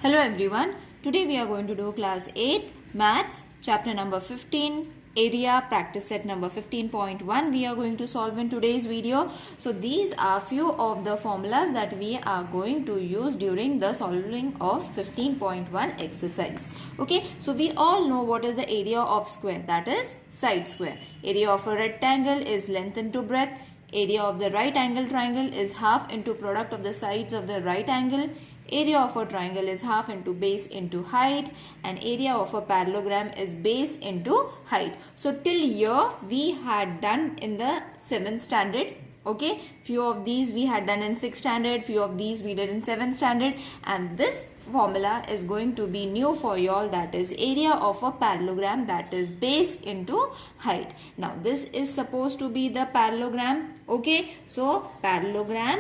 Hello everyone. Today we are going to do class 8 maths chapter number 15 area practice set number 15.1 we are going to solve in today's video. So these are few of the formulas that we are going to use during the solving of 15.1 exercise. Okay, so we all know what is the area of square, that is side square. Area of a rectangle is length into breadth. Area of the right angle triangle is half into product of the sides of the right angle. Area of a triangle is half into base into height, and area of a parallelogram is base into height. So till here we had done in the 7th standard. Okay, few of these we had done in 6th standard, few of these we did in 7th standard, and this formula is going to be new for you all, that is area of a parallelogram, that is base into height. Now this is supposed to be the parallelogram. Okay, so parallelogram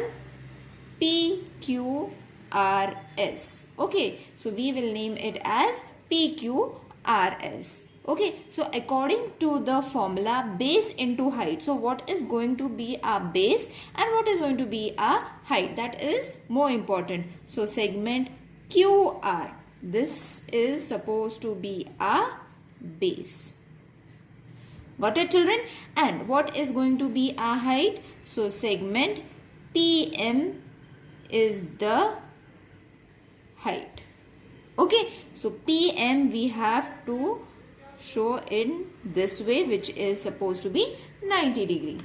PQRS. Okay, so we will name it as PQRS. Okay, so according to the formula base into height, so what is going to be our base and what is going to be our height, that is more important. So segment QR, this is supposed to be our base. Got it, children? And what is going to be our height? So segment PM is the height. Okay, so PM we have to show in this way, which is supposed to be 90 degree.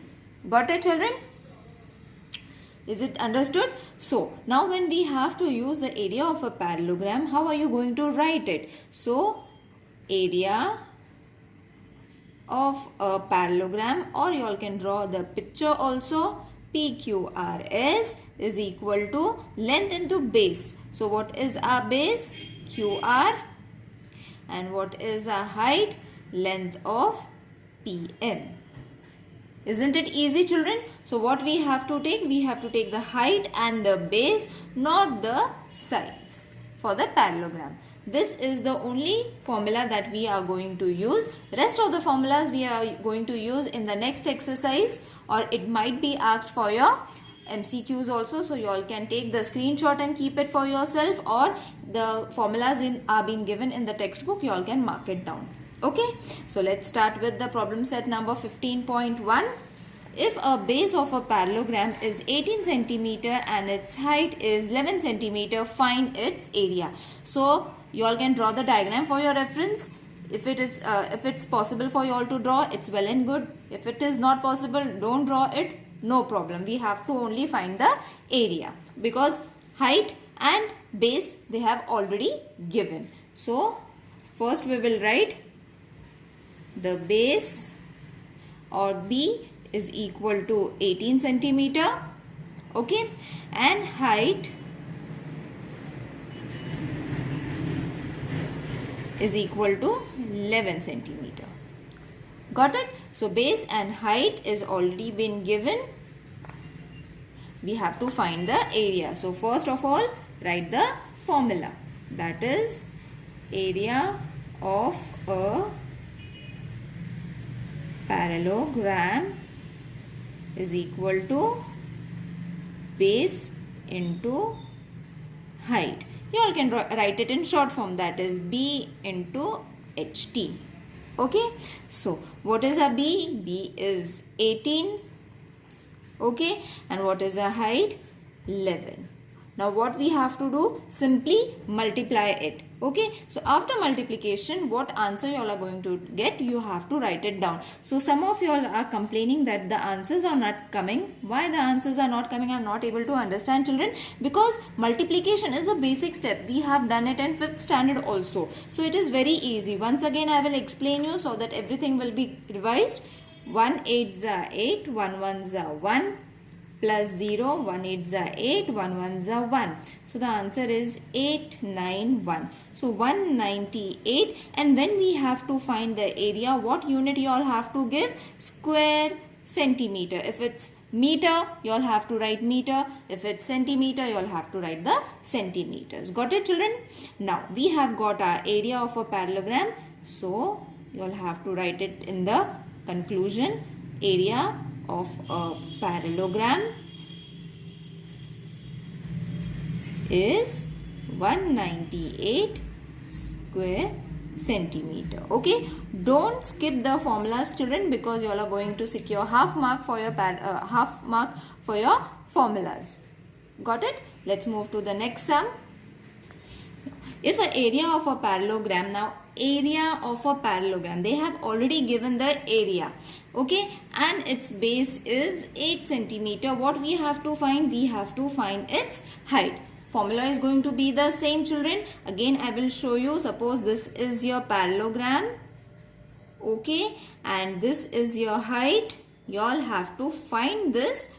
Got it, children? Is it understood? So now when we have to use the area of a parallelogram, how are you going to write it? So area of a parallelogram, or you all can draw the picture also. PQRS is equal to length into base. So what is our base? QR. And what is our height? Length of PM. Isn't it easy, children? So what we have to take? We have to take the height and the base, not the sides, for the parallelogram. This is the only formula that we are going to use. Rest of the formulas we are going to use in the next exercise, or it might be asked for your MCQs also. So you all can take the screenshot and keep it for yourself, or the formulas are being given in the textbook. You all can mark it down. Okay, so let's start with the problem set number 15.1. If a base of a parallelogram is 18 centimeter and its height is 11 centimeter, find its area. So you all can draw the diagram for your reference. If it's possible for you all to draw, it's well and good. If it is not possible, don't draw it. No problem. We have to only find the area, because height and base they have already given. So first we will write the base, or B, is equal to 18 centimeter. Okay, and height is equal to 11 centimeter. Got it? So base and height is already been given. We have to find the area. So first of all, write the formula, that is area of a parallelogram is equal to base into height. You all can write it in short form, that is B into HT. Okay, so what is a B? B is 18. Okay, and what is a height? 11. Now what we have to do? Simply multiply it. Okay, so after multiplication, what answer you all are going to get, you have to write it down. So some of you all are complaining that the answers are not coming. Why the answers are not coming? I am not able to understand, children. Because multiplication is the basic step. We have done it in 5th standard also. So it is very easy. Once again I will explain you so that everything will be revised. 1 8s are 8, 1 1s are 1. Plus 0, 1 8s are 8, 1 1s are 1. So the answer is 891. So 198. And when we have to find the area, what unit you all have to give? Square centimeter. If it's meter, you all have to write meter. If it's centimeter, you all have to write the centimeters. Got it, children? Now we have got our area of a parallelogram. So you all have to write it in the conclusion. Area of a parallelogram is 198 square centimeter. Okay, don't skip the formulas, children, because you all are going to secure half mark for your formulas. Got it? Let's move to the next sum. If an area of a parallelogram, now area of a parallelogram, they have already given the area, okay, and its base is 8 centimeter. What we have to find? We have to find its height. Formula is going to be the same, children. Again, I will show you. Suppose this is your parallelogram, okay, and this is your height. You all have to find this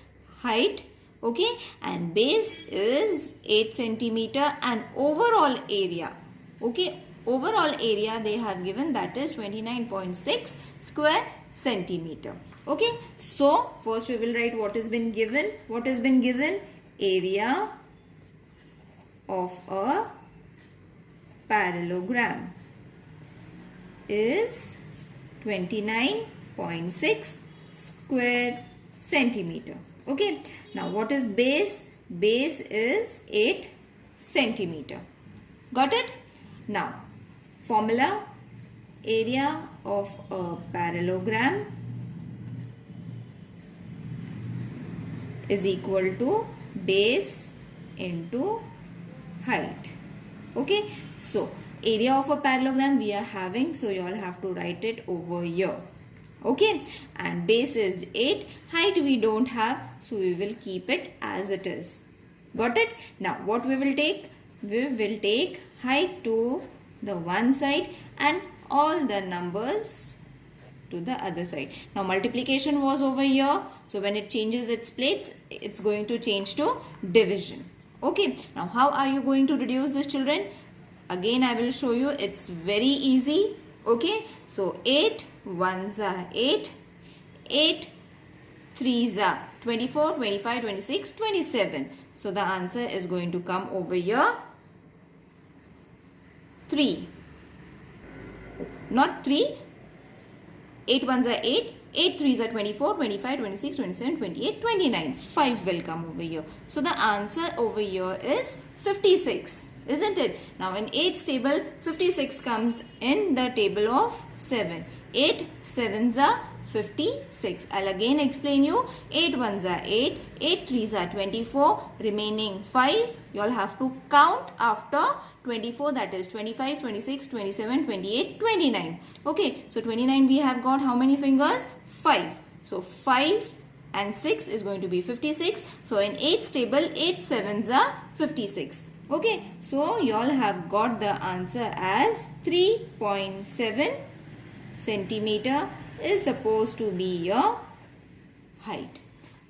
height, okay, and base is 8 centimeter and overall area, okay, overall area they have given, that is 29.6 square centimeter. Okay, so first we will write what has been given. What has been given? Area of a parallelogram is 29.6 square centimeter. Okay, now what is base? Base is 8 centimeter. Got it? Now, formula: area of a parallelogram is equal to base into height. Okay, so area of a parallelogram we are having, so you all have to write it over here. Okay, and base is 8, height we don't have, so we will keep it as it is. Got it? Now what we will take? We will take height to the one side and all the numbers to the other side. Now multiplication was over here, so when it changes its plates, it's going to change to division. Okay, now how are you going to reduce this, children? Again I will show you. It's very easy. Okay, so 8 ones are 8, 8 threes are 24, 25, 26, 27. So the answer is going to come over here 3. Not 3. 8 ones are 8, 8 threes are 24, 25, 26, 27, 28, 29. 5 will come over here. So the answer over here is 56. Isn't it? Now in 8's table, 56 comes in the table of 7. 8 sevens are 56. I'll again explain you. 8 ones are 8, 8 threes are 24, remaining 5. You all have to count after 24, that is 25, 26, 27, 28, 29. Okay, so 29 we have got how many fingers? 5. So 5 and 6 is going to be 56. So in 8's table, 8 sevens are 56. Okay, so you all have got the answer as 3.7 centimeter is supposed to be your height.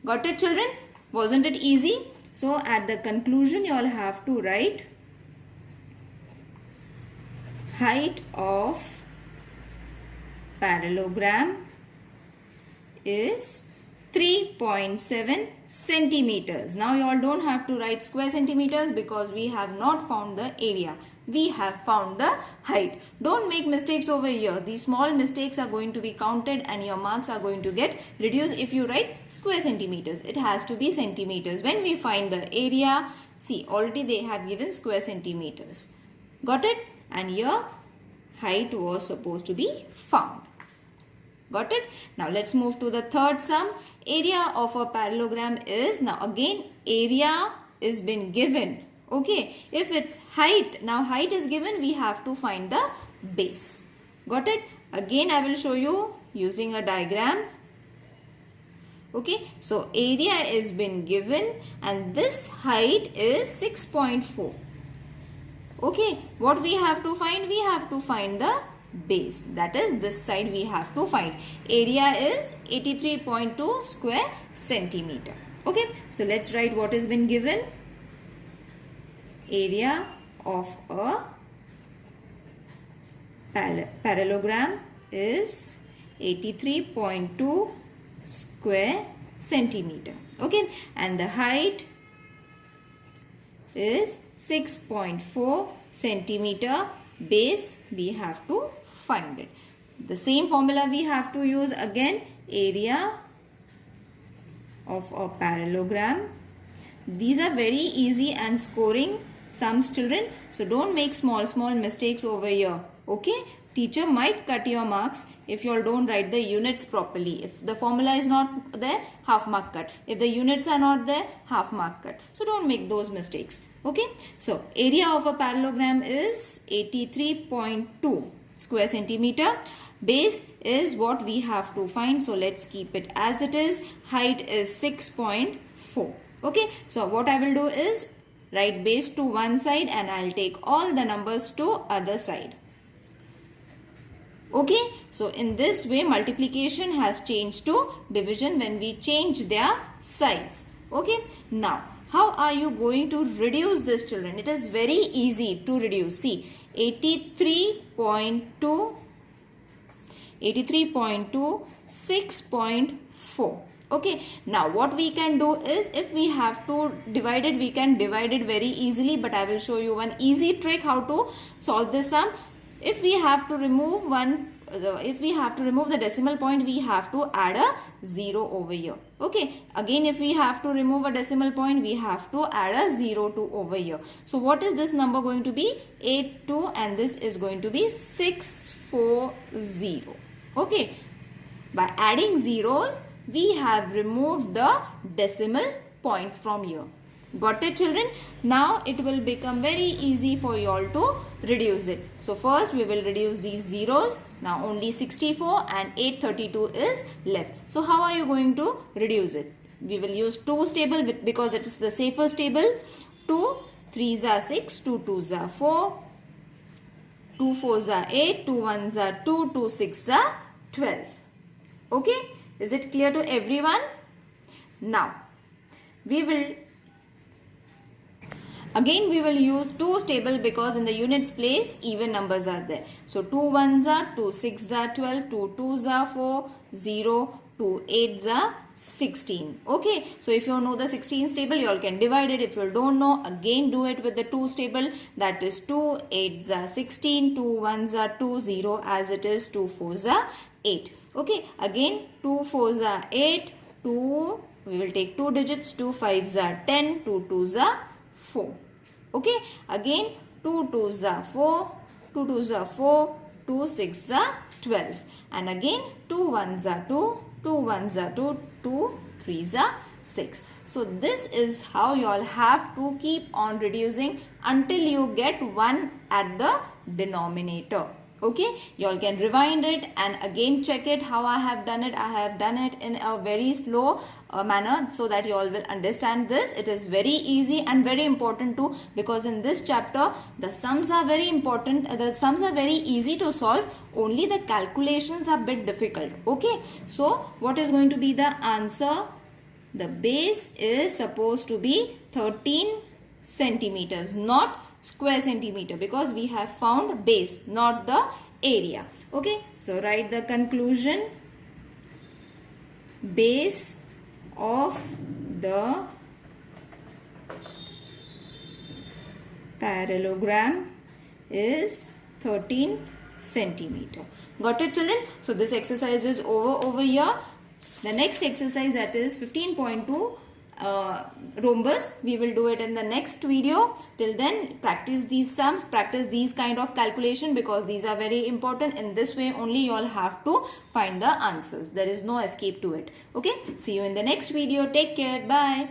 Got it, children? Wasn't it easy? So at the conclusion, you all have to write height of parallelogram is 3.7 centimeters. Now you all don't have to write square centimeters because we have not found the area. We have found the height. Don't make mistakes over here. These small mistakes are going to be counted and your marks are going to get reduced if you write square centimeters. It has to be centimeters. When we find the area, see already they have given square centimeters. Got it? And here height was supposed to be found. Got it? Now let's move to the third sum. Area of a parallelogram is, now again area is been given. Okay, if it's height, now height is given, we have to find the base. Got it? Again I will show you using a diagram. Okay, so area is been given and this height is 6.4. Okay, what we have to find? We have to find the base, that is this side we have to find. Area is 83.2 square centimeter. Okay, so let's write what has been given. Area of a parallelogram is 83.2 square centimeter. Okay, and the height is 6.4 centimeter. Base we have to find it. The same formula we have to use again. Area of a parallelogram. These are very easy and scoring sums, children. So don't make small mistakes over here. Okay. Teacher might cut your marks if you all don't write the units properly. If the formula is not there, half mark cut. If the units are not there, half mark cut. So don't make those mistakes. Okay. So area of a parallelogram is 83.2 square centimeter. Base is what we have to find. So let's keep it as it is. Height is 6.4. Okay. So what I will do is write base to one side and I'll take all the numbers to other side. Okay, so in this way multiplication has changed to division when we change their sides. Okay, now how are you going to reduce this, children? It is very easy to reduce. See, 83.2, 6.4. Okay, now what we can do is, if we have to divide it, we can divide it very easily, but I will show you one easy trick how to solve this sum. If we have to remove the decimal point, we have to add a 0 over here. Okay, again if we have to remove a decimal point, we have to add a 0 to over here. So what is this number going to be? 82, and this is going to be 640. Okay, by adding zeros, we have removed the decimal points from here. Got it, children? Now it will become very easy for you all to reduce it. So first we will reduce these zeros. Now only 64 and 832 is left. So how are you going to reduce it? We will use 2's table because it is the safest table. 2 3s are 6, 2 2s are 4, 2 4s are 8, 2 1s are 2, 2 6s are 12. Okay, is it clear to everyone? Now we will use 2's table because in the units place even numbers are there. So 2 1s are 2, 6s are 12, 2 2s are 4, 0, 2 8s are 16. Okay, so if you know the 16's table, you all can divide it. If you don't know, again do it with the 2's table. That is 2 8s are 16, 2 1s are 2, 0 as it is, 2 4s are 8. Okay, again 2 4s are 8, 2, we will take 2 digits, 2 5s are 10, 2 2s are 4. Okay, again 2 2s are 4, 2 2s are 4, 2 6s are 12, and again 2 1s are 2, 2 1s are 2, 2 3s are 6. So this is how you all have to keep on reducing until you get 1 at the denominator. Okay, you all can rewind it and again check it how I have done it. I have done it in a very slow manner so that you all will understand this. It is very easy and very important too, because in this chapter the sums are very important. The sums are very easy to solve, only the calculations are a bit difficult. Okay, so what is going to be the answer? The base is supposed to be 13 centimeters, not square centimeter, because we have found base, not the area. Okay, so write the conclusion. Base of the parallelogram is 13 centimeter. Got it, children? So this exercise is over here. The next exercise, that is 15.2 rhombus, we will do it in the next video. Till then, practice these sums, practice these kind of calculation, because these are very important. In this way only you all have to find the answers. There is no escape to it. Okay, see you in the next video. Take care. Bye.